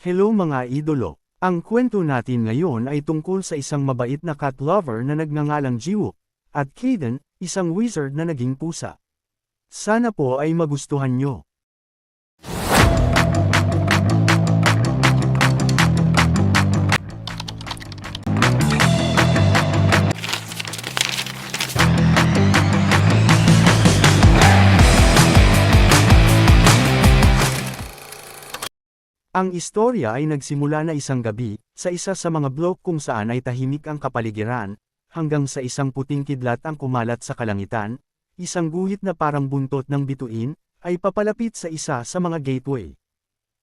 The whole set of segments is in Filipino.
Hello mga idolo! Ang kwento natin ngayon ay tungkol sa isang mabait na cat lover na nagngangalang Jiwoo, at Kaden, isang wizard na naging pusa. Sana po ay magustuhan nyo. Ang istorya ay nagsimula na isang gabi, sa isa sa mga blok kung saan ay tahimik ang kapaligiran, hanggang sa isang puting kidlat ang kumalat sa kalangitan, isang guhit na parang buntot ng bituin, ay papalapit sa isa sa mga gateway.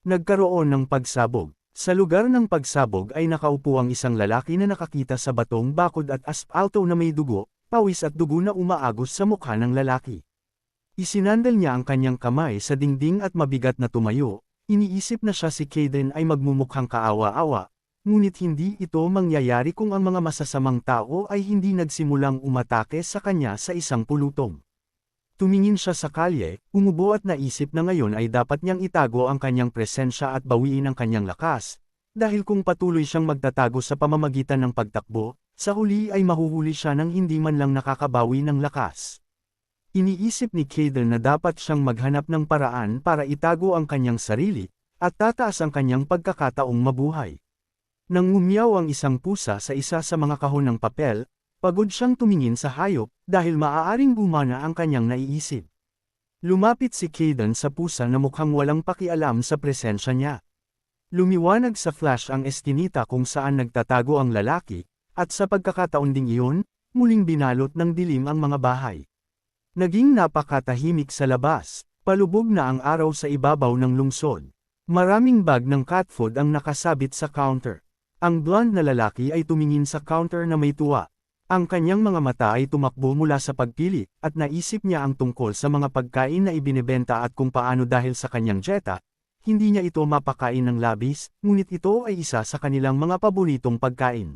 Nagkaroon ng pagsabog. Sa lugar ng pagsabog ay nakaupo ang isang lalaki na nakakita sa batong bakod at aspalto na may dugo, pawis at dugo na umaagos sa mukha ng lalaki. Isinandal niya ang kanyang kamay sa dingding at mabigat na tumayo. Iniisip na siya si Kaden ay magmumukhang kaawa-awa, ngunit hindi ito mangyayari kung ang mga masasamang tao ay hindi nagsimulang umatake sa kanya sa isang pulutong. Tumingin siya sa kalye, umubo at naisip na ngayon ay dapat niyang itago ang kanyang presensya at bawiin ang kanyang lakas, dahil kung patuloy siyang magtatago sa pamamagitan ng pagtakbo, sa huli ay mahuhuli siya ng hindi man lang nakakabawi ng lakas. Iniisip ni Kaden na dapat siyang maghanap ng paraan para itago ang kanyang sarili, at tataas ang kanyang pagkakataong mabuhay. Nang ngumyaw ang isang pusa sa isa sa mga kahon ng papel, pagod siyang tumingin sa hayop, dahil maaaring gumana ang kanyang naiisip. Lumapit si Kaden sa pusa na mukhang walang pakialam sa presensya niya. Lumiwanag sa flash ang eskinita kung saan nagtatago ang lalaki, at sa pagkakataon ding iyon, muling binalot ng dilim ang mga bahay. Naging napakatahimik sa labas, palubog na ang araw sa ibabaw ng lungsod. Maraming bag ng cat food ang nakasabit sa counter. Ang blonde na lalaki ay tumingin sa counter na may tuwa. Ang kanyang mga mata ay tumakbo mula sa pagpili, at naisip niya ang tungkol sa mga pagkain na ibinebenta at kung paano dahil sa kanyang dieta, hindi niya ito mapakain ng labis, ngunit ito ay isa sa kanilang mga paboritong pagkain.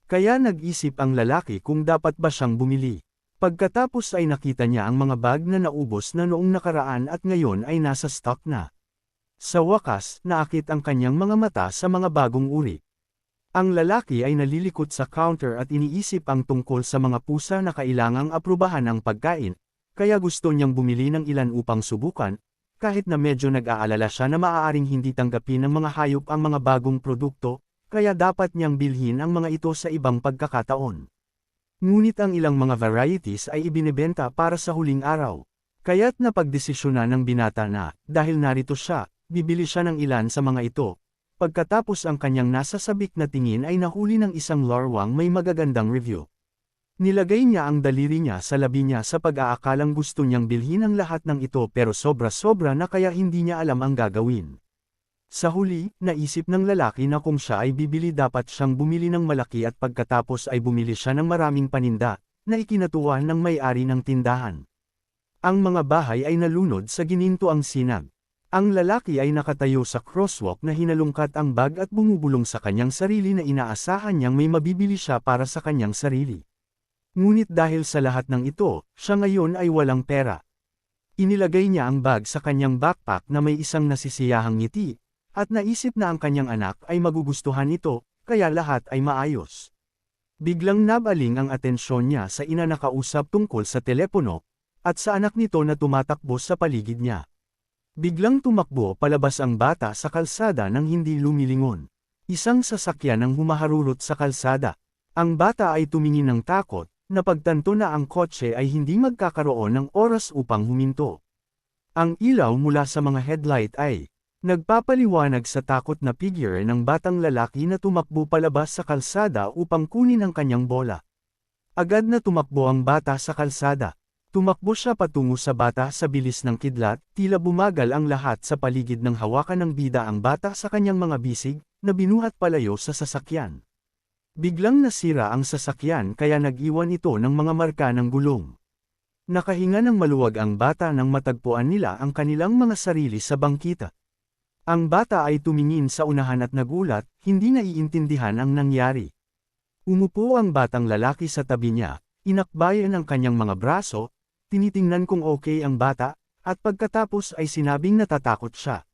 Kaya nag-isip ang lalaki kung dapat ba siyang bumili. Pagkatapos ay nakita niya ang mga bag na naubos na noong nakaraan at ngayon ay nasa stock na. Sa wakas, naakit ang kanyang mga mata sa mga bagong uri. Ang lalaki ay nalilikot sa counter at iniisip ang tungkol sa mga pusa na kailangang aprubahan ang pagkain, kaya gusto niyang bumili ng ilan upang subukan, kahit na medyo nag-aalala siya na maaaring hindi tanggapin ng mga hayop ang mga bagong produkto, kaya dapat niyang bilhin ang mga ito sa ibang pagkakataon. Ngunit ang ilang mga varieties ay ibinebenta para sa huling araw. Kaya't napagdesisyonan ng binata na, dahil narito siya, bibili siya ng ilan sa mga ito. Pagkatapos ang kanyang nasasabik na tingin ay nahuli ng isang larwang may magagandang review. Nilagay niya ang daliri niya sa labi niya sa pag-aakalang gusto niyang bilhin ang lahat ng ito pero sobra-sobra na kaya hindi niya alam ang gagawin. Sa huli, naisip ng lalaki na kung siya ay bibili dapat siyang bumili ng malaki at pagkatapos ay bumili siya ng maraming paninda, na ikinatuwa ng may-ari ng tindahan. Ang mga bahay ay nalunod sa ginintuang sinag. Ang lalaki ay nakatayo sa crosswalk na hinalungkat ang bag at bumubulong sa kanyang sarili na inaasahan niyang may mabibili siya para sa kanyang sarili. Ngunit dahil sa lahat ng ito, siya ngayon ay walang pera. Inilagay niya ang bag sa kanyang backpack na may isang nasisiyahang ngiti, at naisip na ang kanyang anak ay magugustuhan ito, kaya lahat ay maayos. Biglang nabaling ang atensyon niya sa ina na kausap tungkol sa telepono, at sa anak nito na tumatakbo sa paligid niya. Biglang tumakbo palabas ang bata sa kalsada nang hindi lumilingon. Isang sasakyan ang humaharurot sa kalsada. Ang bata ay tumingin ng takot, napagtanto na ang kotse ay hindi magkakaroon ng oras upang huminto. Ang ilaw mula sa mga headlight ay nagpapaliwanag sa takot na figure ng batang lalaki na tumakbo palabas sa kalsada upang kunin ang kanyang bola. Agad na tumakbo ang bata sa kalsada. Tumakbo siya patungo sa bata sa bilis ng kidlat, tila bumagal ang lahat sa paligid ng hawakan ng bida ang bata sa kanyang mga bisig, na binuhat palayo sa sasakyan. Biglang nasira ang sasakyan kaya nag-iwan ito ng mga marka ng gulong. Nakahinga ng maluwag ang bata nang matagpuan nila ang kanilang mga sarili sa bangkita. Ang bata ay tumingin sa unahan at nagulat, hindi naiintindihan ang nangyari. Umupo ang batang lalaki sa tabi niya, inakbayan ang kanyang mga braso, tinitingnan kung okay ang bata, at pagkatapos ay sinabing natatakot siya.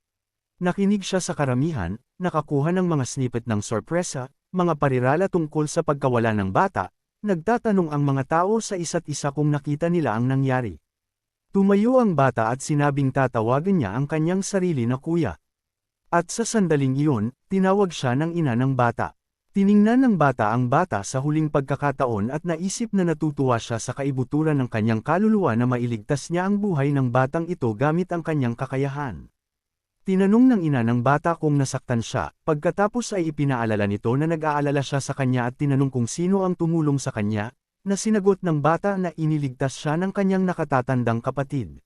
Nakinig siya sa karamihan, nakakuha ng mga snippet ng sorpresa, mga parirala tungkol sa pagkawala ng bata, nagtatanong ang mga tao sa isa't isa kung nakita nila ang nangyari. Tumayo ang bata at sinabing tatawagan niya ang kanyang sarili na kuya. At sa sandaling iyon, tinawag siya ng ina ng bata. Tiningnan ng bata ang bata sa huling pagkakataon at naisip na natutuwa siya sa kaibuturan ng kanyang kaluluwa na mailigtas niya ang buhay ng batang ito gamit ang kanyang kakayahan. Tinanong ng ina ng bata kung nasaktan siya, pagkatapos ay ipinaalala nito na nag-aalala siya sa kanya at tinanong kung sino ang tumulong sa kanya, na sinagot ng bata na iniligtas siya ng kanyang nakatatandang kapatid.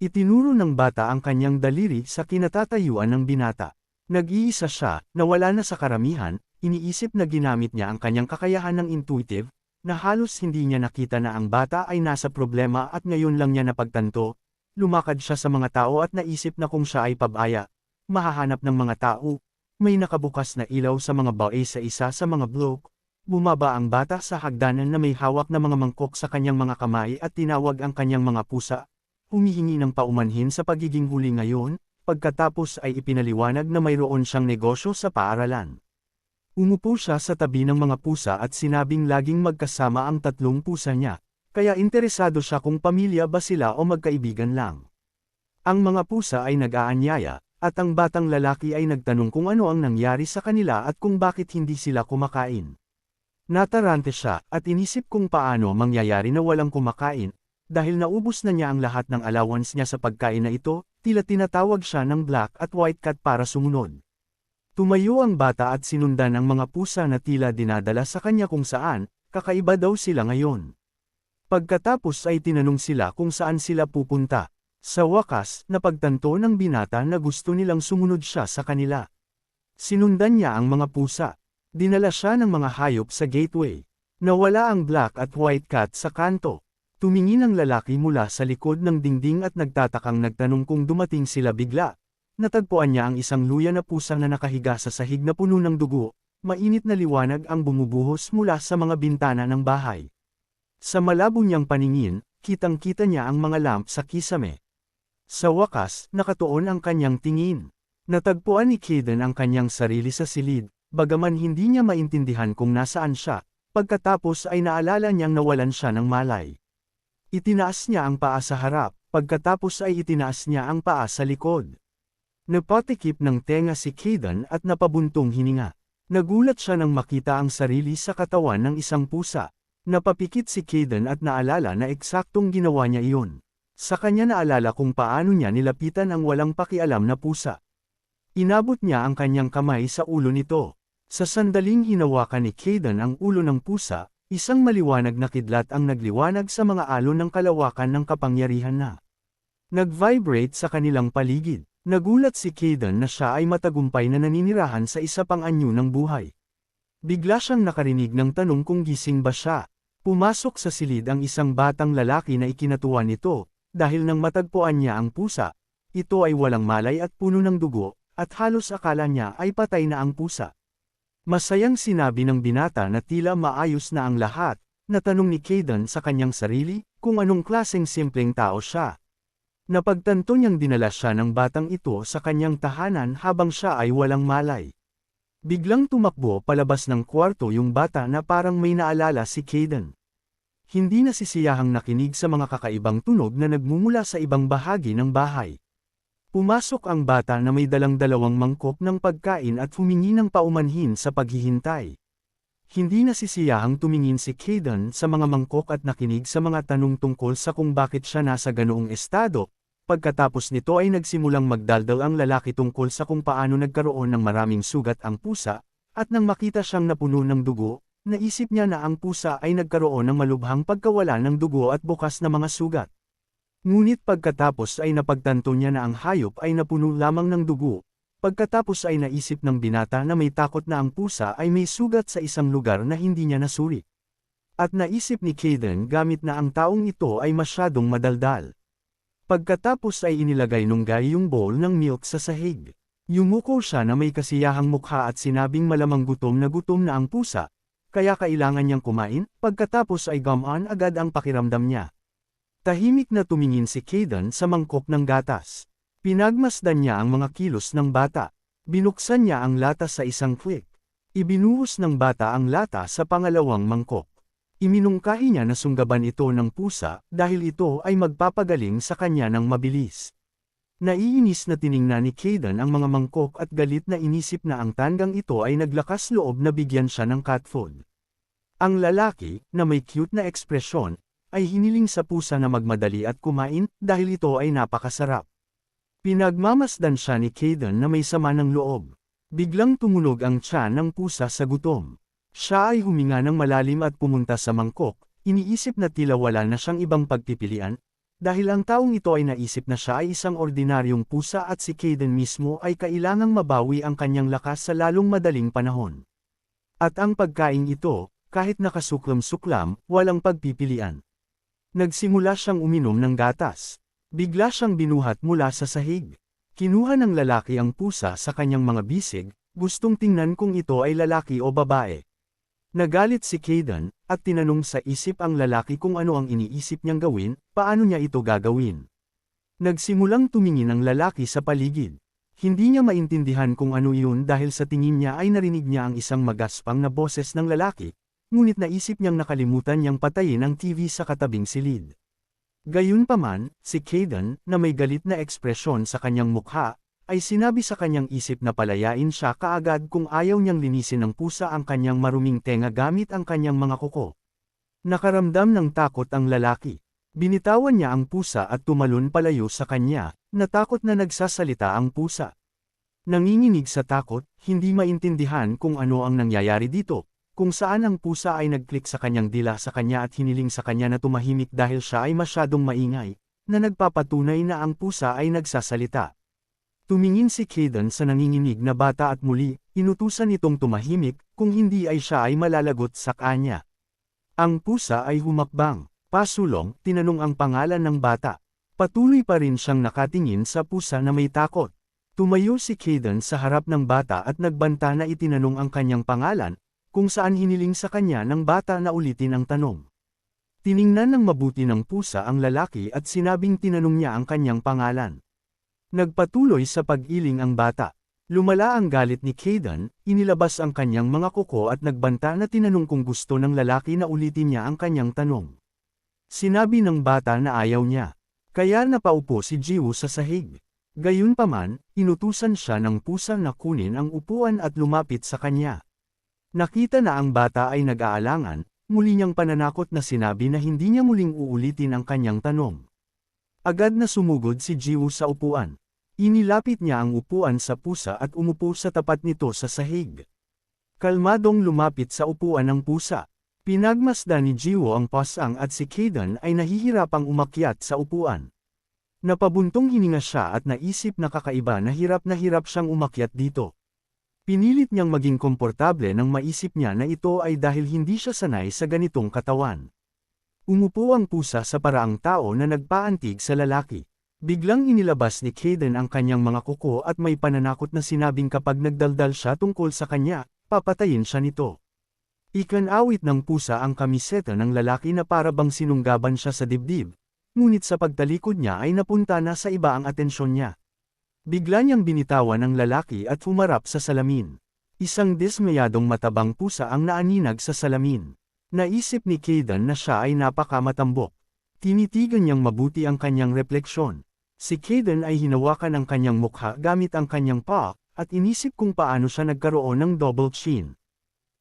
Itinuro ng bata ang kanyang daliri sa kinatatayuan ng binata. Nag-iisa siya, na wala na sa karamihan, iniisip na ginamit niya ang kanyang kakayahan ng intuitive, na halos hindi niya nakita na ang bata ay nasa problema at ngayon lang niya napagtanto. Lumakad siya sa mga tao at naisip na kung siya ay pabaya, mahahanap ng mga tao. May nakabukas na ilaw sa mga bae sa isa sa mga blok. Bumaba ang bata sa hagdanan na may hawak na mga mangkok sa kanyang mga kamay at tinawag ang kanyang mga pusa. Humihingi ng paumanhin sa pagiging huli ngayon, pagkatapos ay ipinaliwanag na mayroon siyang negosyo sa paaralan. Umupo siya sa tabi ng mga pusa at sinabing laging magkasama ang tatlong pusa niya, kaya interesado siya kung pamilya ba sila o magkaibigan lang. Ang mga pusa ay nag-aanyaya, at ang batang lalaki ay nagtanong kung ano ang nangyari sa kanila at kung bakit hindi sila kumakain. Natarante siya at inisip kung paano mangyayari na walang kumakain, dahil naubos na niya ang lahat ng allowance niya sa pagkain na ito, tila tinatawag siya ng black at white cat para sumunod. Tumayo ang bata at sinundan ang mga pusa na tila dinadala sa kanya kung saan, kakaiba daw sila ngayon. Pagkatapos ay tinanong sila kung saan sila pupunta. Sa wakas, napagtanto ng binata na gusto nilang sumunod siya sa kanila. Sinundan niya ang mga pusa. Dinala siya ng mga hayop sa gateway. Nawala ang black at white cat sa kanto. Tumingin ang lalaki mula sa likod ng dingding at nagtatakang nagtanong kung dumating sila bigla. Natagpuan niya ang isang luya na pusa na nakahiga sa sahig na puno ng dugo. Mainit na liwanag ang bumubuhos mula sa mga bintana ng bahay. Sa malabo niyang paningin, kitang-kita niya ang mga lamp sa kisame. Sa wakas, nakatuon ang kanyang tingin. Natagpuan ni Kaden ang kanyang sarili sa silid, bagaman hindi niya maintindihan kung nasaan siya, pagkatapos ay naalala niyang nawalan siya ng malay. Itinaas niya ang paa sa harap, pagkatapos ay itinaas niya ang paa sa likod. Napatikip ng tenga si Kaden at napabuntong hininga. Nagulat siya nang makita ang sarili sa katawan ng isang pusa. Napapikit si Kaden at naalala na eksaktong ginawa niya iyon. Sa kanya naalala kung paano niya nilapitan ang walang pakialam na pusa. Inabot niya ang kanyang kamay sa ulo nito. Sa sandaling hinawakan ni Kaden ang ulo ng pusa, isang maliwanag na kidlat ang nagliwanag sa mga alon ng kalawakan ng kapangyarihan na nag-vibrate sa kanilang paligid. Nagulat si Kaden na siya ay matagumpay na naninirahan sa isa pang anyo ng buhay. Bigla siyang nakarinig ng tanong kung gising ba siya. Pumasok sa silid ang isang batang lalaki na ikinatuwa nito, dahil nang matagpuan niya ang pusa. Ito ay walang malay at puno ng dugo, at halos akala niya ay patay na ang pusa. Masayang sinabi ng binata na tila maayos na ang lahat, natanong ni Kaden sa kanyang sarili, kung anong klaseng simpleng tao siya. Napagtanto niyang dinala siya ng batang ito sa kanyang tahanan habang siya ay walang malay. Biglang tumakbo palabas ng kwarto yung bata na parang may naalala si Kaden. Hindi nasisiyahang nakinig sa mga kakaibang tunog na nagmumula sa ibang bahagi ng bahay. Pumasok ang bata na may dalang dalawang mangkok ng pagkain at humingi ng paumanhin sa paghihintay. Hindi nasisiyahang tumingin si Kaden sa mga mangkok at nakinig sa mga tanong tungkol sa kung bakit siya nasa ganoong estado. Pagkatapos nito ay nagsimulang magdaldal ang lalaki tungkol sa kung paano nagkaroon ng maraming sugat ang pusa, at nang makita siyang napuno ng dugo, naisip niya na ang pusa ay nagkaroon ng malubhang pagkawala ng dugo at bukas na mga sugat. Ngunit pagkatapos ay napagtanto niya na ang hayop ay napuno lamang ng dugo. Pagkatapos ay naisip ng binata na may takot na ang pusa ay may sugat sa isang lugar na hindi niya nasuri. At naisip ni Kaden gamit na ang taong ito ay masyadong madaldal. Pagkatapos ay inilagay nunggay yung bowl ng milk sa sahig. Yumuko siya na may kasiyahang mukha at sinabing malamang gutom na ang pusa, kaya kailangan niyang kumain, pagkatapos ay gumaan agad ang pakiramdam niya. Tahimik na tumingin si Kaden sa mangkok ng gatas. Pinagmasdan niya ang mga kilos ng bata. Binuksan niya ang lata sa isang click. Ibinuhos ng bata ang lata sa pangalawang mangkok. Iminungkahi niya na sunggaban ito ng pusa dahil ito ay magpapagaling sa kanya ng mabilis. Naiinis na tiningnan ni Kayden ang mga mangkok at galit na inisip na ang tandang ito ay naglakas loob na bigyan siya ng cat food. Ang lalaki, na may cute na ekspresyon, ay hiniling sa pusa na magmadali at kumain dahil ito ay napakasarap. Pinagmamasdan siya ni Kayden na may sama ng loob. Biglang tumunog ang tiyan ng pusa sa gutom. Siya ay huminga ng malalim at pumunta sa mangkok, iniisip na tila wala na siyang ibang pagpipilian, dahil ang taong ito ay naisip na siya ay isang ordinaryong pusa at si Kayden mismo ay kailangang mabawi ang kanyang lakas sa lalong madaling panahon. At ang pagkain ito, kahit nakasuklam-suklam, walang pagpipilian. Nagsimula siyang uminom ng gatas. Bigla siyang binuhat mula sa sahig. Kinuha ng lalaki ang pusa sa kanyang mga bisig, gustong tingnan kung ito ay lalaki o babae. Nagalit si Kayden, at tinanong sa isip ang lalaki kung ano ang iniisip niyang gawin, paano niya ito gagawin. Nagsimulang tumingin ang lalaki sa paligid. Hindi niya maintindihan kung ano iyon dahil sa tingin niya ay narinig niya ang isang magaspang na boses ng lalaki, ngunit naisip niyang nakalimutan niyang patayin ang TV sa katabing silid. Gayunpaman, si Kayden, na may galit na ekspresyon sa kanyang mukha, ay sinabi sa kanyang isip na palayain siya kaagad kung ayaw niyang linisin ng pusa ang kanyang maruming tenga gamit ang kanyang mga kuko. Nakaramdam ng takot ang lalaki. Binitawan niya ang pusa at tumalon palayo sa kanya, natakot na nagsasalita ang pusa. Nanginginig sa takot, hindi maintindihan kung ano ang nangyayari dito. Kung saan ang pusa ay nag-click sa kanyang dila sa kanya at hiniling sa kanya na tumahimik dahil siya ay masyadong maingay, na nagpapatunay na ang pusa ay nagsasalita. Tumingin si Kayden sa nanginginig na bata at muli, inutusan itong tumahimik, kung hindi ay siya ay malalagot sa kanya. Ang pusa ay humakbang. Pasulong, tinanong ang pangalan ng bata. Patuloy pa rin siyang nakatingin sa pusa na may takot. Tumayo si Kayden sa harap ng bata at nagbanta na itinanong ang kanyang pangalan, kung saan hiniling sa kanya ng bata na ulitin ang tanong. Tiningnan ng mabuti ng pusa ang lalaki at sinabing tinanong niya ang kanyang pangalan. Nagpatuloy sa pag-iling ang bata. Lumala ang galit ni Kayden, inilabas ang kanyang mga kuko at nagbanta na tinanong kung gusto ng lalaki na ulitin niya ang kanyang tanong. Sinabi ng bata na ayaw niya. Kaya napaupo si Jiwoo sa sahig. Gayunpaman, inutusan siya ng pusa na kunin ang upuan at lumapit sa kanya. Nakita na ang bata ay nag-aalangan, muli niyang pananakot na sinabi na hindi niya muling uulitin ang kanyang tanong. Agad na sumugod si Jiwoo sa upuan. Inilapit niya ang upuan sa pusa at umupo sa tapat nito sa sahig. Kalmadong lumapit sa upuan ng pusa. Pinagmasdan ni Jiwoo ang pasang at si Kayden ay nahihirapang umakyat sa upuan. Napabuntong hininga siya at naisip na kakaiba na hirap siyang umakyat dito. Pinilit niyang maging komportable nang maisip niya na ito ay dahil hindi siya sanay sa ganitong katawan. Umupo ang pusa sa paraang tao na nagpaantig sa lalaki. Biglang inilabas ni Kayden ang kanyang mga kuko at may pananakot na sinabing kapag nagdaldal siya tungkol sa kanya, papatayin siya nito. Ikanawit ng pusa ang kamiseta ng lalaki na para bang sinunggaban siya sa dibdib, ngunit sa pagtalikod niya ay napunta na sa iba ang atensyon niya. Bigla niyang binitawan ang lalaki at humarap sa salamin. Isang dismayadong matabang pusa ang naaninag sa salamin. Naisip ni Kayden na siya ay napakamatambok. Tinitigan niyang mabuti ang kanyang refleksyon. Si Kayden ay hinawakan ang kanyang mukha gamit ang kanyang paw, at inisip kung paano siya nagkaroon ng double chin.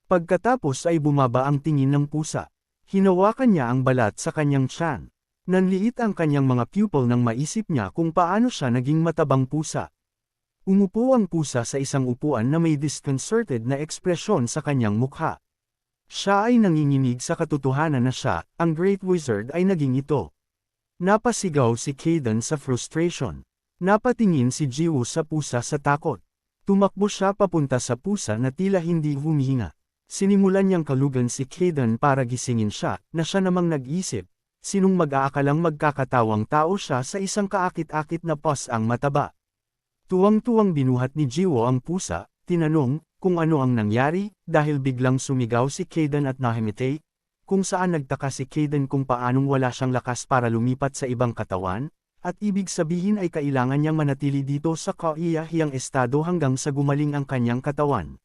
Pagkatapos ay bumaba ang tingin ng pusa. Hinawakan niya ang balat sa kanyang tiyan. Nanliit ang kanyang mga pupil nang maisip niya kung paano siya naging matabang pusa. Umupo ang pusa sa isang upuan na may disconcerted na ekspresyon sa kanyang mukha. Siya ay nanginginig sa katotohanan na siya, ang Great Wizard ay naging ito. Napasigaw si Kayden sa frustration. Napatingin si Jiwoo sa pusa sa takot. Tumakbo siya papunta sa pusa na tila hindi humihinga. Sinimulan niyang kalugan si Kayden para gisingin siya, na siya namang nag-isip. Sinong mag-aakalang magkakatawang tao siya sa isang kaakit-akit na paws ang mataba. Tuwang-tuwang binuhat ni Jiwoo ang pusa, tinanong, kung ano ang nangyari, dahil biglang sumigaw si Kayden at nahimitay, kung saan nagtaka si Kayden kung paanong wala siyang lakas para lumipat sa ibang katawan, At ibig sabihin ay kailangan niyang manatili dito sa kaiyahiyang estado hanggang sa gumaling ang kanyang katawan.